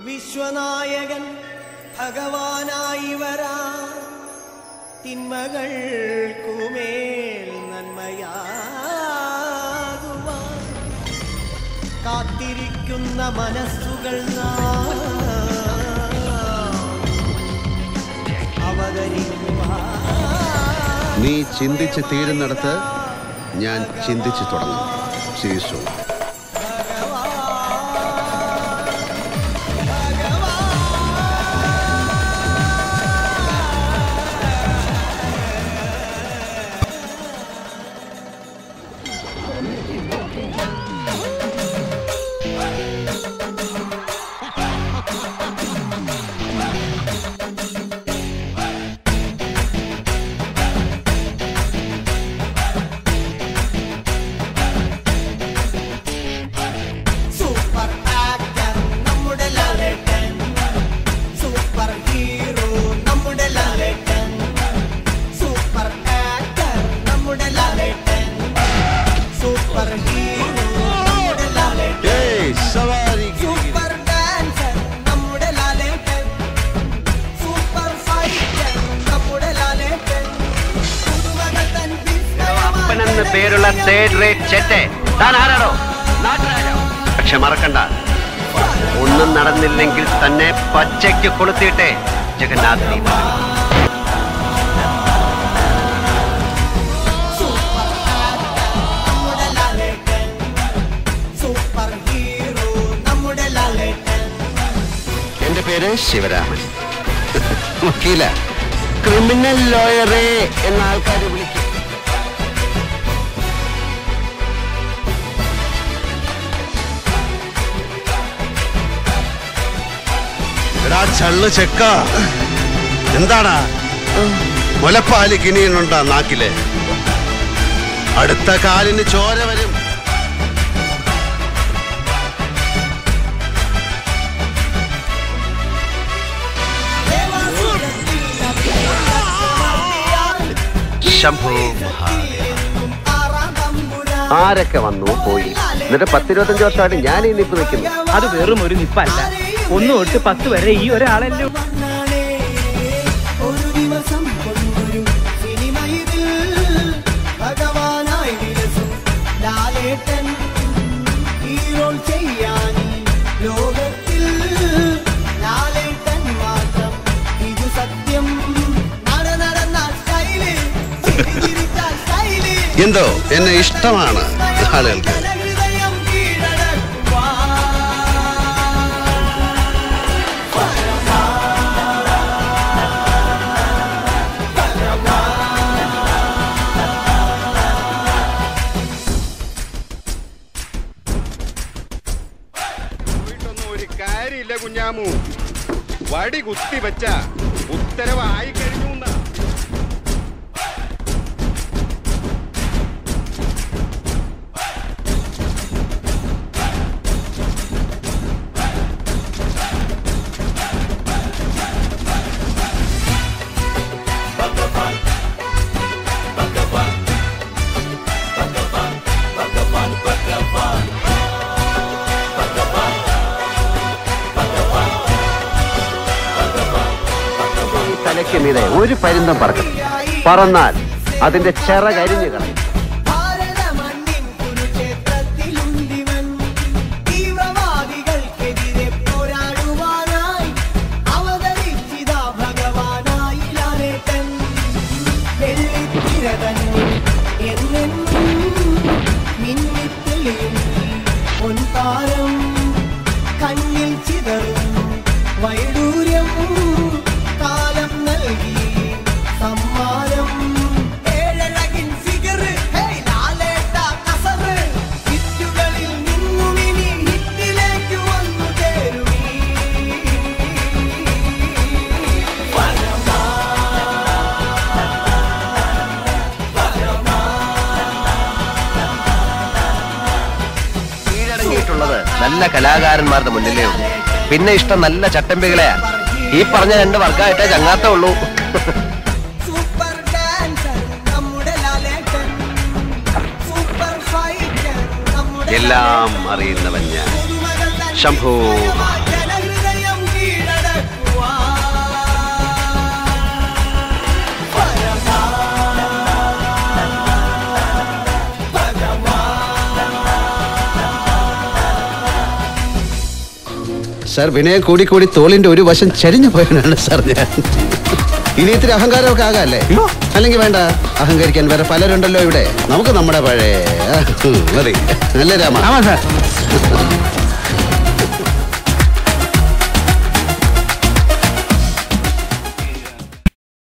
വിശ്വനായകൻ ഭഗവാനായി വരാ തിന്മകൾക്കുമേൽ നന്മയാകുവാൻ കാത്തിരിക്കുന്ന മനസ്സുകൾ നീ ചിന്തിച്ച് തീരുന്നിടത്ത് ഞാൻ ചിന്തിച്ചു തുടങ്ങും. ശീശു പേരുള്ള തേർഡ് റേറ്റ് ചെറ്റെ താൻ ആരാണോ? പക്ഷെ മറക്കണ്ട, ഒന്നും നടന്നില്ലെങ്കിൽ തന്നെ പച്ചയ്ക്ക് കൊളുത്തിയിട്ടേ ജഗന്നാഥ് നീ എന്റെ പേര് ശിവരാമൻ. വക്കീല, ക്രിമിനൽ ലോയറെ എന്ന ആൾക്കാർ വിളിക്കും. ചള്ളു ചെക്ക, എന്താടാ മുലപ്പാല് കിനിയുന്നുണ്ടാ നാക്കില്? അടുത്ത കാലിന് ചോര വരും. ശംഭോ ആരൊക്കെ വന്നു പോയി, എന്നിട്ട് 10-25 വർഷമായിട്ട് ഞാൻ ഈ നിപ്പ് നിൽക്കുന്നു. അത് വെറും ഒരു നിപ്പല്ല, 1 തൊട്ട് 10 വരെ ഈ ഒരാളല്ലോ. ഒരു ദിവസം ഭഗവാനായി ലാലേട്ടൻ ഹീറോ ചെയ്യാൻ ലോകത്തിൽ ലാലേട്ടൻ മാത്രം. ഇത് സത്യം. നടന്ന സ്റ്റൈല്, എന്തോ എന്നെ ഇഷ്ടമാണ് ആളുകൾക്ക്. കാര്യമില്ല കുഞ്ഞാമു, വടി കുത്തി വെച്ച ഉത്തരവായി കഴിഞ്ഞു. തലയ്ക്ക് മീതെ ഒരു പരുന്തം പറക്കും. പറന്നാൽ അതിന്റെ ചിറ കരിഞ്ഞു കളയും. കണ്ണിൽ ചിതറും വൈഡൂര്യം കാലം നൽകി സമ്മാനം. ഏഴഴകിൻ ഫിഗർ ലാലേട്ട കസറ് ഹിറ്റുകളിൽ നിന്നും ഇനി ഹിറ്റിലേക്ക് വന്നു ചേരുമീ. കീഴടങ്ങിയിട്ടുള്ളത് നല്ല കലാകാരന്മാരുടെ മുന്നിലേ ഉള്ളൂ. പിന്നെ ഇഷ്ടം നല്ല ചട്ടമ്പികളെയാ. ഈ പറഞ്ഞ 2 വർഗമായിട്ടേ ചങ്ങാത്തേ ഉള്ളൂ. എല്ലാം അറിയുന്നവൻ ഞാൻ. ശംഭോ. സാർ വിനയം കൂടി തോളിന്റെ ഒരു വശം ചരിഞ്ഞു പോയവനാണ് സാർ ഞാൻ. ഇനി ഇത്തിരി അഹങ്കാരമൊക്കെ ആകാല്ലേ? അല്ലെങ്കിൽ വേണ്ട, അഹങ്കരിക്കാൻ വേറെ പലരുണ്ടല്ലോ ഇവിടെ. നമുക്ക് നമ്മുടെ പഴയ മതി. അല്ലേ രാമ? സാർ